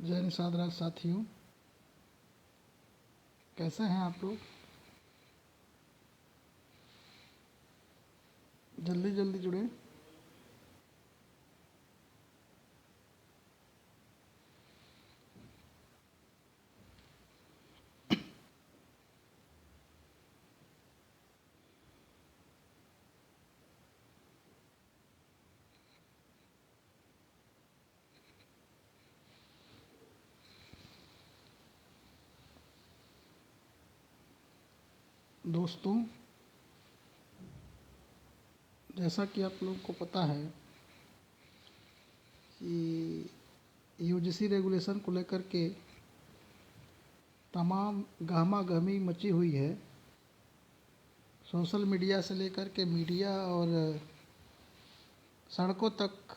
जय निषाद राज साथियों, कैसे हैं आप लोग। जल्दी जल्दी जुड़े। दोस्तों, जैसा कि आप लोगों को पता है कि यूजीसी रेगुलेशन को लेकर के तमाम गहमा गहमी मची हुई है। सोशल मीडिया से लेकर के मीडिया और सड़कों तक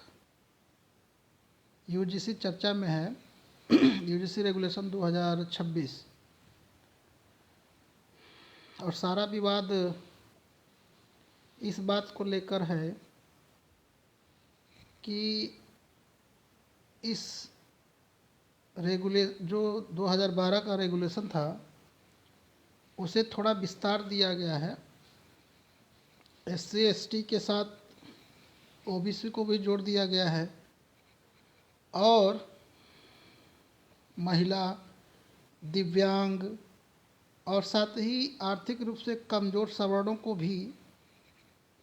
यूजीसी चर्चा में है। यूजीसी रेगुलेशन 2026 और सारा विवाद इस बात को लेकर है कि इस जो 2012 का रेगुलेशन था उसे थोड़ा विस्तार दिया गया है। एससी एसटी के साथ ओबीसी को भी जोड़ दिया गया है और महिला, दिव्यांग और साथ ही आर्थिक रूप से कमज़ोर सवर्णों को भी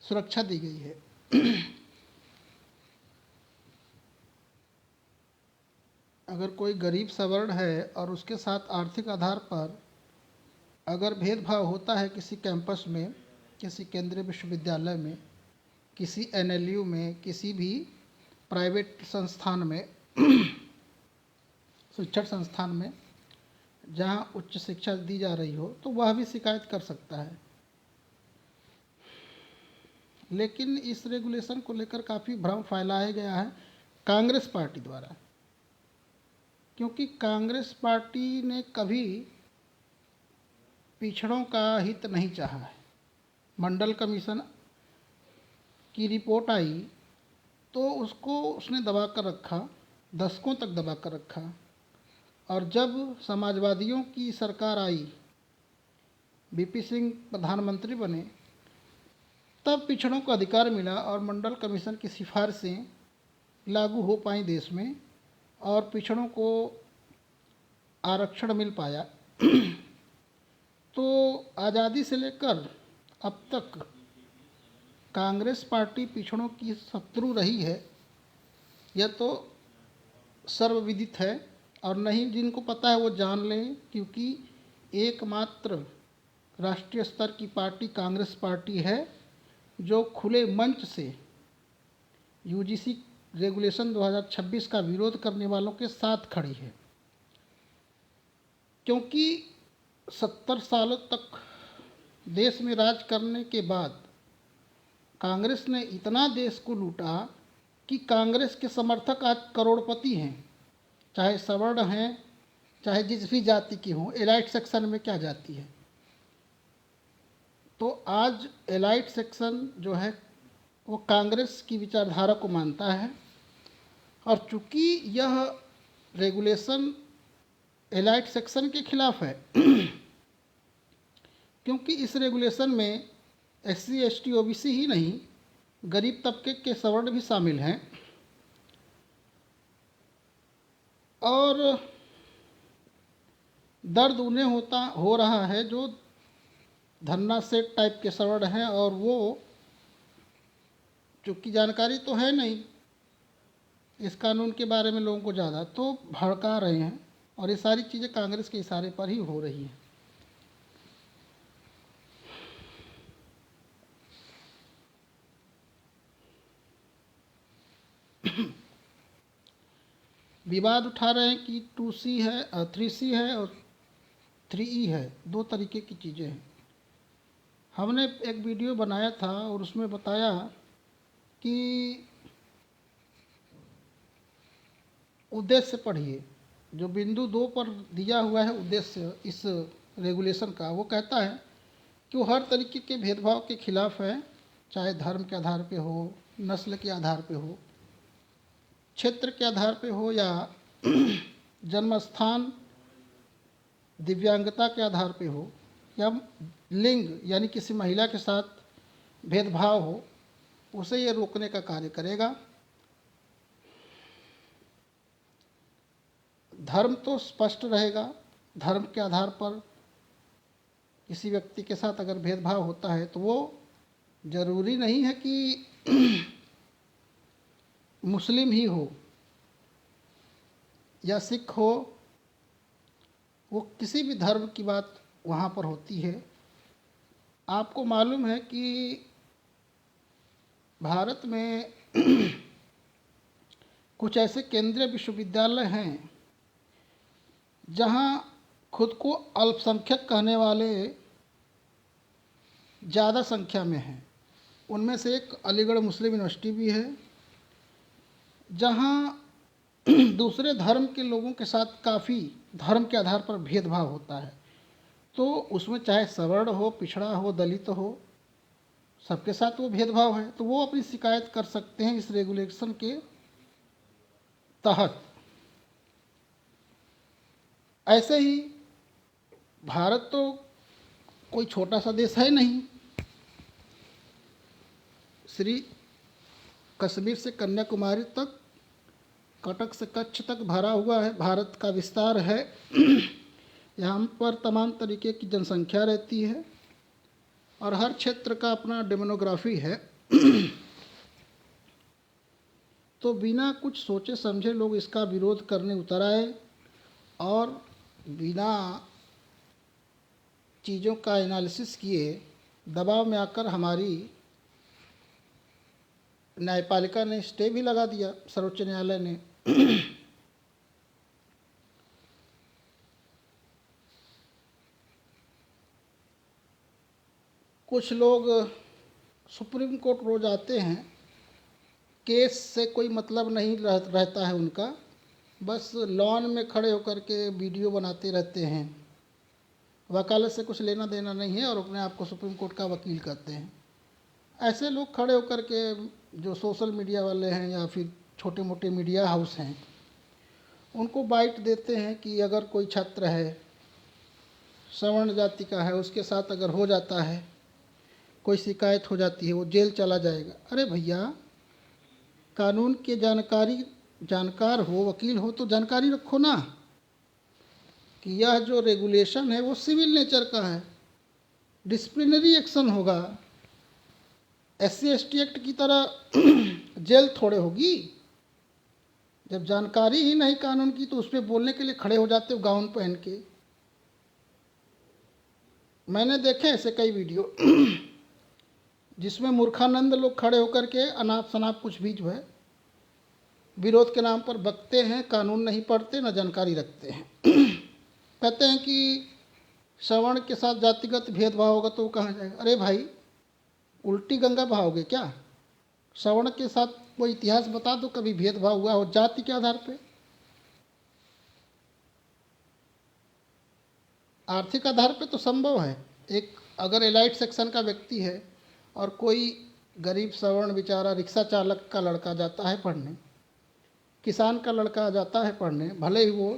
सुरक्षा दी गई है। अगर कोई गरीब सवर्ण है और उसके साथ आर्थिक आधार पर अगर भेदभाव होता है किसी कैंपस में, किसी केंद्रीय विश्वविद्यालय में, किसी एनएलयू में, किसी भी प्राइवेट संस्थान में, शिक्षण संस्थान में जहाँ उच्च शिक्षा दी जा रही हो, तो वह भी शिकायत कर सकता है। लेकिन इस रेगुलेशन को लेकर काफ़ी भ्रम फैलाया गया है कांग्रेस पार्टी द्वारा, क्योंकि कांग्रेस पार्टी ने कभी पिछड़ों का हित नहीं चाहा है। मंडल कमीशन की रिपोर्ट आई तो उसने दबा कर रखा, दशकों तक दबा कर रखा, और जब समाजवादियों की सरकार आई, वीपी सिंह प्रधानमंत्री बने, तब पिछड़ों को अधिकार मिला और मंडल कमीशन की सिफारिशें लागू हो पाई देश में और पिछड़ों को आरक्षण मिल पाया। तो आज़ादी से लेकर अब तक कांग्रेस पार्टी पिछड़ों की शत्रु रही है, यह तो सर्वविदित है। और नहीं जिनको पता है वो जान लें, क्योंकि एकमात्र राष्ट्रीय स्तर की पार्टी कांग्रेस पार्टी है जो खुले मंच से यूजीसी रेगुलेशन 2026 का विरोध करने वालों के साथ खड़ी है। क्योंकि 70 सालों तक देश में राज करने के बाद कांग्रेस ने इतना देश को लूटा कि कांग्रेस के समर्थक आज करोड़पति हैं, चाहे सवर्ण हैं, चाहे जिस भी जाति की हों। एलाइट सेक्शन में क्या जाति है, तो आज एलाइट सेक्शन जो है वो कांग्रेस की विचारधारा को मानता है। और चूंकि यह रेगुलेशन एलाइट सेक्शन के खिलाफ है, क्योंकि इस रेगुलेशन में एससी एसटी ओबीसी ही नहीं, गरीब तबके के सवर्ण भी शामिल हैं। और दर्द उन्हें हो रहा है जो धन्ना सेठ टाइप के सवर्ण हैं, और वो चूँकि जानकारी तो है नहीं इस कानून के बारे में लोगों को ज़्यादा, तो भड़का रहे हैं। और ये सारी चीज़ें कांग्रेस के इशारे पर ही हो रही हैं। विवाद उठा रहे हैं कि 2C है, 3C है और 3E है, दो तरीके की चीज़ें हैं। हमने एक वीडियो बनाया था और उसमें बताया कि उद्देश्य पढ़िए, जो बिंदु 2 पर दिया हुआ है उद्देश्य इस रेगुलेशन का, वो कहता है कि वो हर तरीके के भेदभाव के खिलाफ है, चाहे धर्म के आधार पे हो, नस्ल के आधार पे हो, क्षेत्र के आधार पे हो या जन्म स्थान दिव्यांगता के आधार पे हो या लिंग यानी किसी महिला के साथ भेदभाव हो, उसे ये रोकने का कार्य करेगा। धर्म तो स्पष्ट रहेगा, धर्म के आधार पर किसी व्यक्ति के साथ अगर भेदभाव होता है तो वो जरूरी नहीं है कि मुस्लिम ही हो या सिख हो, वो किसी भी धर्म की बात वहाँ पर होती है। आपको मालूम है कि भारत में कुछ ऐसे केंद्रीय विश्वविद्यालय हैं जहाँ खुद को अल्पसंख्यक कहने वाले ज़्यादा संख्या में हैं। उनमें से एक अलीगढ़ मुस्लिम यूनिवर्सिटी भी है, जहाँ दूसरे धर्म के लोगों के साथ काफ़ी धर्म के आधार पर भेदभाव होता है। तो उसमें चाहे सवर्ण हो, पिछड़ा हो, दलित हो, सबके साथ वो भेदभाव है। तो वो अपनी शिकायत कर सकते हैं इस रेगुलेशन के तहत। ऐसे ही भारत तो कोई छोटा सा देश है नहीं। श्री कश्मीर से कन्याकुमारी तक, कटक से कच्छ तक भरा हुआ है, भारत का विस्तार है। यहाँ पर तमाम तरीके की जनसंख्या रहती है और हर क्षेत्र का अपना डेमोग्राफी है। तो बिना कुछ सोचे समझे लोग इसका विरोध करने उतर आए और बिना चीज़ों का एनालिसिस किए दबाव में आकर हमारी न्यायपालिका ने स्टे भी लगा दिया, सर्वोच्च न्यायालय ने। कुछ लोग सुप्रीम कोर्ट रोज आते हैं, केस से कोई मतलब नहीं रहता है उनका, बस लॉन में खड़े होकर के वीडियो बनाते रहते हैं, वकालत से कुछ लेना देना नहीं है और अपने आप को सुप्रीम कोर्ट का वकील कहते हैं। ऐसे लोग खड़े होकर के जो सोशल मीडिया वाले हैं या फिर छोटे मोटे मीडिया हाउस हैं, उनको बाइट देते हैं कि अगर कोई छात्र है, सवर्ण जाति का है, उसके साथ अगर हो जाता है, कोई शिकायत हो जाती है, वो जेल चला जाएगा। अरे भैया, कानून के जानकार हो, वकील हो तो जानकारी रखो ना कि यह जो रेगुलेशन है वो सिविल नेचर का है, डिसिप्लिनरी एक्शन होगा। SC/ST एक्ट की तरह जेल थोड़े होगी। जब जानकारी ही नहीं कानून की तो उस पर बोलने के लिए खड़े हो जाते हो गाउन पहन के। मैंने देखे ऐसे कई वीडियो जिसमें मूर्खानंद लोग खड़े होकर के अनाप शनाप कुछ भी जो है विरोध के नाम पर बकते हैं, कानून नहीं पढ़ते, न जानकारी रखते हैं। कहते हैं कि सवर्ण के साथ जातिगत भेदभाव होगा तो वो कहाँ जाएगा। अरे भाई, उल्टी गंगा बहाओगे क्या? सवर्ण के साथ कोई इतिहास बता दो कभी भेदभाव हुआ हो जाति के आधार पे। आर्थिक आधार पे तो संभव है। एक अगर एलाइट सेक्शन का व्यक्ति है और कोई गरीब सवर्ण बेचारा रिक्शा चालक का लड़का जाता है पढ़ने, किसान का लड़का जाता है पढ़ने, भले ही वो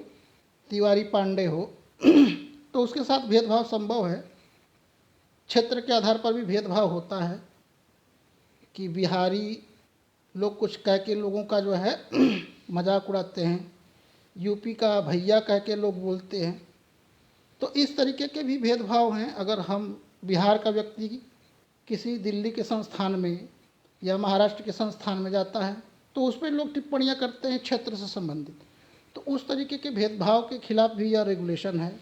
तिवारी पांडे हो, तो उसके साथ भेदभाव संभव है। क्षेत्र के आधार पर भी भेदभाव होता है कि बिहारी लोग कुछ कह के लोगों का जो है मजाक उड़ाते हैं, यूपी का भैया कह के लोग बोलते हैं। तो इस तरीके के भी भेदभाव हैं। अगर हम बिहार का व्यक्ति किसी दिल्ली के संस्थान में या महाराष्ट्र के संस्थान में जाता है तो उस पर लोग टिप्पणियां करते हैं क्षेत्र से संबंधित। तो उस तरीके के भेदभाव के खिलाफ भी यह रेगुलेशन है।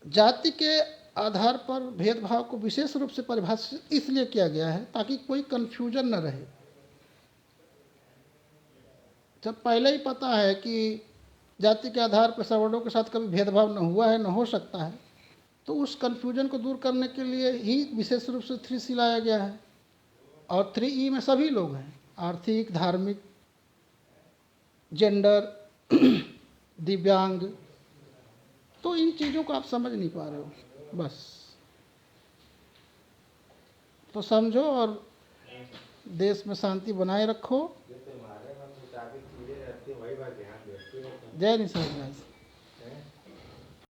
जाति के आधार पर भेदभाव को विशेष रूप से परिभाषित इसलिए किया गया है ताकि कोई कन्फ्यूजन न रहे। जब पहले ही पता है कि जाति के आधार पर सवर्णों के साथ कभी भेदभाव न हुआ है, न हो सकता है, तो उस कन्फ्यूजन को दूर करने के लिए ही विशेष रूप से 3C लाया गया है। और 3E में सभी लोग हैं, आर्थिक, धार्मिक, जेंडर, दिव्यांग। तो इन चीज़ों को आप समझ नहीं पा रहे हो, बस तो समझो और देश में शांति बनाए रखो। जय निसर्ग राज।